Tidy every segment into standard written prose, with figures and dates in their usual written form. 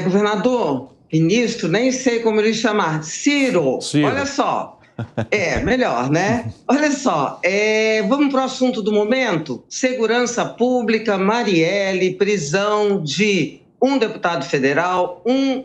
Governador, ministro, nem sei como ele chamar, Ciro, olha só, melhor, né? Olha só, vamos para o assunto do momento? Segurança Pública, Marielle, prisão de um deputado federal, um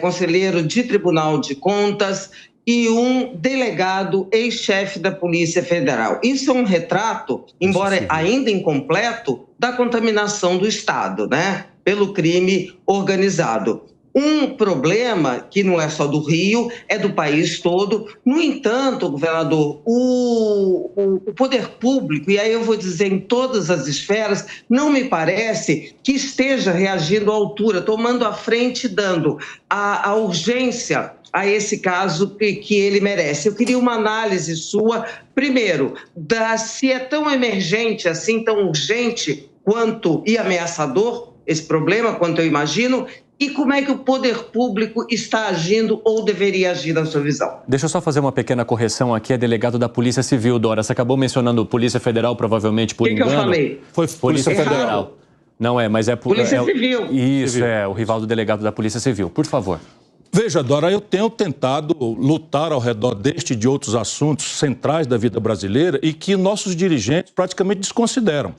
conselheiro de Tribunal de Contas e um delegado ex-chefe da Polícia Federal. Isso é um retrato, embora ainda incompleto, da contaminação do Estado, né? Pelo crime organizado. Um problema que não é só do Rio, é do país todo. No entanto, governador, o poder público, e aí eu vou dizer em todas as esferas, não me parece que esteja reagindo à altura, tomando a frente, dando a urgência a esse caso que ele merece. Eu queria uma análise sua, primeiro, se é tão emergente, assim, tão urgente quanto e ameaçador esse problema, quanto eu imagino, e como é que o poder público está agindo ou deveria agir na sua visão? Deixa eu só fazer uma pequena correção aqui, é delegado da Polícia Civil, Dora. Você acabou mencionando Polícia Federal, provavelmente por engano. O que eu falei? Foi Polícia Federal. Não é, mas é... Polícia Civil. Isso, o rival do delegado da Polícia Civil. Por favor. Veja, Dora, eu tenho tentado lutar ao redor deste e de outros assuntos centrais da vida brasileira e que nossos dirigentes praticamente desconsideram.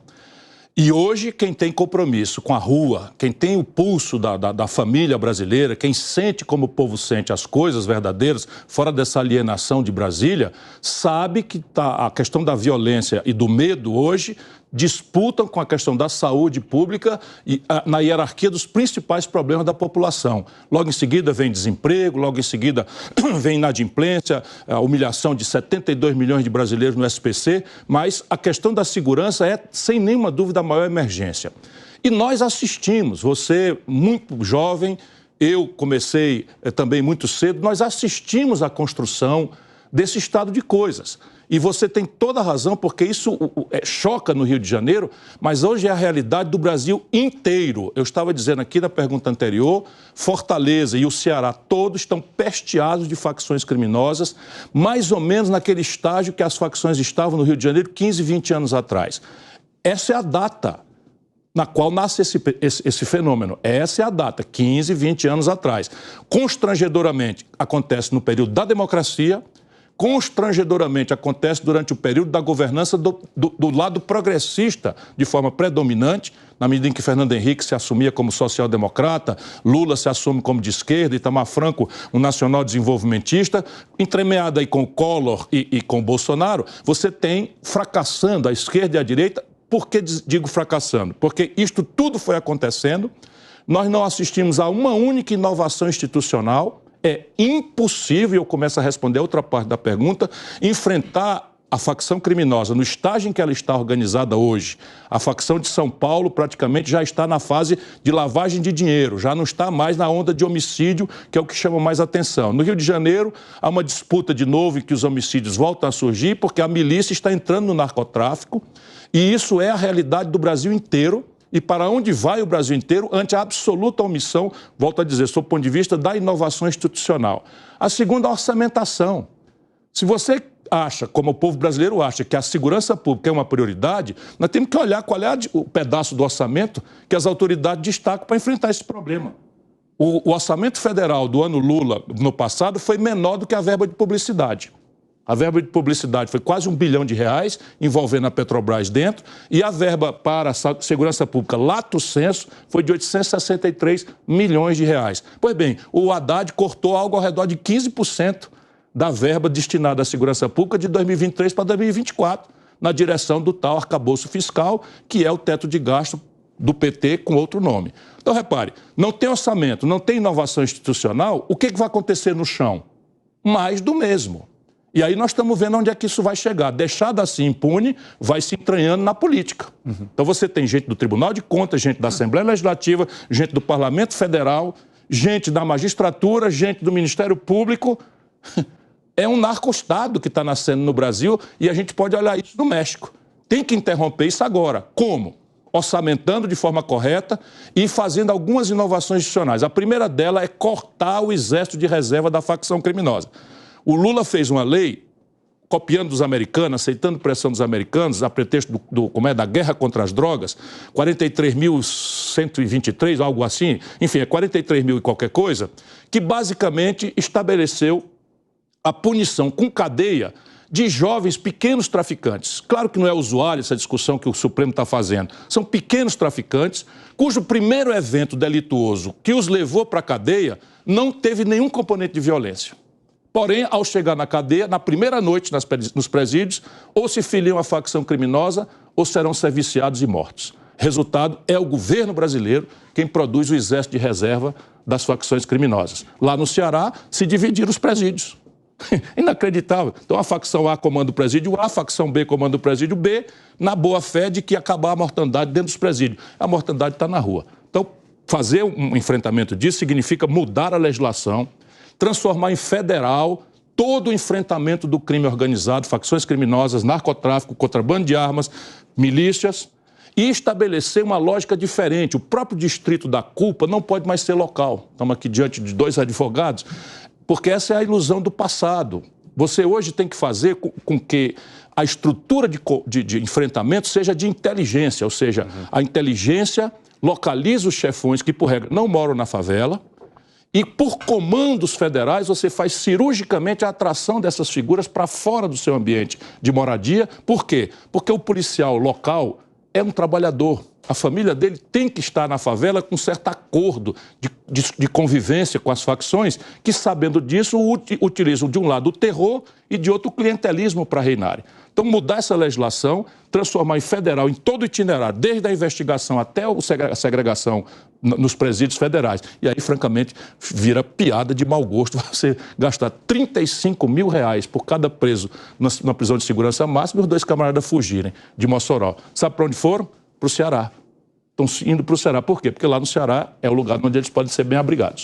E hoje, quem tem compromisso com a rua, quem tem o pulso da família brasileira, quem sente como o povo sente as coisas verdadeiras, fora dessa alienação de Brasília, sabe que a questão da violência e do medo hoje disputam com a questão da saúde pública e na hierarquia dos principais problemas da população. Logo em seguida vem desemprego, logo em seguida vem inadimplência, a humilhação de 72 milhões de brasileiros no SPC, mas a questão da segurança é, sem nenhuma dúvida, a maior emergência. E nós assistimos, você muito jovem, eu comecei também muito cedo, nós assistimos à construção desse estado de coisas. E você tem toda a razão, porque isso choca no Rio de Janeiro, mas hoje é a realidade do Brasil inteiro. Eu estava dizendo aqui na pergunta anterior, Fortaleza e o Ceará todos estão pesteados de facções criminosas, mais ou menos naquele estágio que as facções estavam no Rio de Janeiro 15, 20 anos atrás. Essa é a data na qual nasce esse fenômeno. Essa é a data, 15, 20 anos atrás. Constrangedoramente, acontece no período da democracia, constrangedoramente acontece durante o período da governança do lado progressista, de forma predominante, na medida em que Fernando Henrique se assumia como social-democrata, Lula se assume como de esquerda, Itamar Franco, um nacional-desenvolvimentista, entremeado aí com o Collor e com o Bolsonaro, você tem fracassando a esquerda e a direita. Por que digo fracassando? Porque isto tudo foi acontecendo, nós não assistimos a uma única inovação institucional. É impossível, eu começo a responder outra parte da pergunta, enfrentar a facção criminosa no estágio em que ela está organizada hoje. A facção de São Paulo praticamente já está na fase de lavagem de dinheiro, já não está mais na onda de homicídio, que é o que chama mais atenção. No Rio de Janeiro, há uma disputa de novo em que os homicídios voltam a surgir, porque a milícia está entrando no narcotráfico, e isso é a realidade do Brasil inteiro. E para onde vai o Brasil inteiro ante a absoluta omissão, volto a dizer, sob o ponto de vista da inovação institucional. A segunda, a orçamentação. Se você acha, como o povo brasileiro acha, que a segurança pública é uma prioridade, nós temos que olhar qual é o pedaço do orçamento que as autoridades destacam para enfrentar esse problema. O orçamento federal do ano Lula, no passado, foi menor do que a verba de publicidade. A verba de publicidade foi quase R$1 bilhão, envolvendo a Petrobras dentro, e a verba para a segurança pública, lato sensu, foi de R$863 milhões. Pois bem, o Haddad cortou algo ao redor de 15% da verba destinada à segurança pública de 2023 para 2024, na direção do tal arcabouço fiscal, que é o teto de gasto do PT com outro nome. Então, repare, não tem orçamento, não tem inovação institucional, o que vai acontecer no chão? Mais do mesmo. E aí nós estamos vendo onde é que isso vai chegar. Deixado assim impune, vai se entranhando na política. Então você tem gente do Tribunal de Contas, gente da Assembleia Legislativa, gente do Parlamento Federal, gente da magistratura, gente do Ministério Público. É um narco-estado que está nascendo no Brasil e a gente pode olhar isso no México. Tem que interromper isso agora. Como? Orçamentando de forma correta e fazendo algumas inovações institucionais. A primeira dela é cortar o exército de reserva da facção criminosa. O Lula fez uma lei copiando dos americanos, aceitando pressão dos americanos, a pretexto da guerra contra as drogas, 43.123, algo assim, enfim, é 43 mil e qualquer coisa, que basicamente estabeleceu a punição com cadeia de jovens pequenos traficantes. Claro que não é usuário essa discussão que o Supremo está fazendo. São pequenos traficantes cujo primeiro evento delituoso que os levou para a cadeia não teve nenhum componente de violência. Porém, ao chegar na cadeia, na primeira noite nos presídios, ou se filiam à facção criminosa ou serão serviciados e mortos. Resultado é o governo brasileiro quem produz o exército de reserva das facções criminosas. Lá no Ceará, se dividiram os presídios. Inacreditável. Então a facção A comanda o presídio A, a facção B comanda o presídio B, na boa fé de que acabar a mortandade dentro dos presídios. A mortandade está na rua. Então, fazer um enfrentamento disso significa mudar a legislação, transformar em federal todo o enfrentamento do crime organizado, facções criminosas, narcotráfico, contrabando de armas, milícias, e estabelecer uma lógica diferente. O próprio distrito da culpa não pode mais ser local. Estamos aqui diante de dois advogados, porque essa é a ilusão do passado. Você hoje tem que fazer com que a estrutura de enfrentamento seja de inteligência, ou seja, a inteligência localiza os chefões que, por regra, não moram na favela, e por comandos federais você faz cirurgicamente a atração dessas figuras para fora do seu ambiente de moradia. Por quê? Porque o policial local é um trabalhador. A família dele tem que estar na favela com certo acordo de convivência com as facções que, sabendo disso, utilizam de um lado o terror e de outro o clientelismo para reinarem. Então, mudar essa legislação, transformar em federal em todo o itinerário, desde a investigação até a segregação nos presídios federais. E aí, francamente, vira piada de mau gosto você gastar R$35 mil por cada preso na prisão de segurança máxima e os dois camaradas fugirem de Mossoró. Sabe para onde foram? Para o Ceará. Estão indo para o Ceará. Por quê? Porque lá no Ceará é o lugar onde eles podem ser bem abrigados.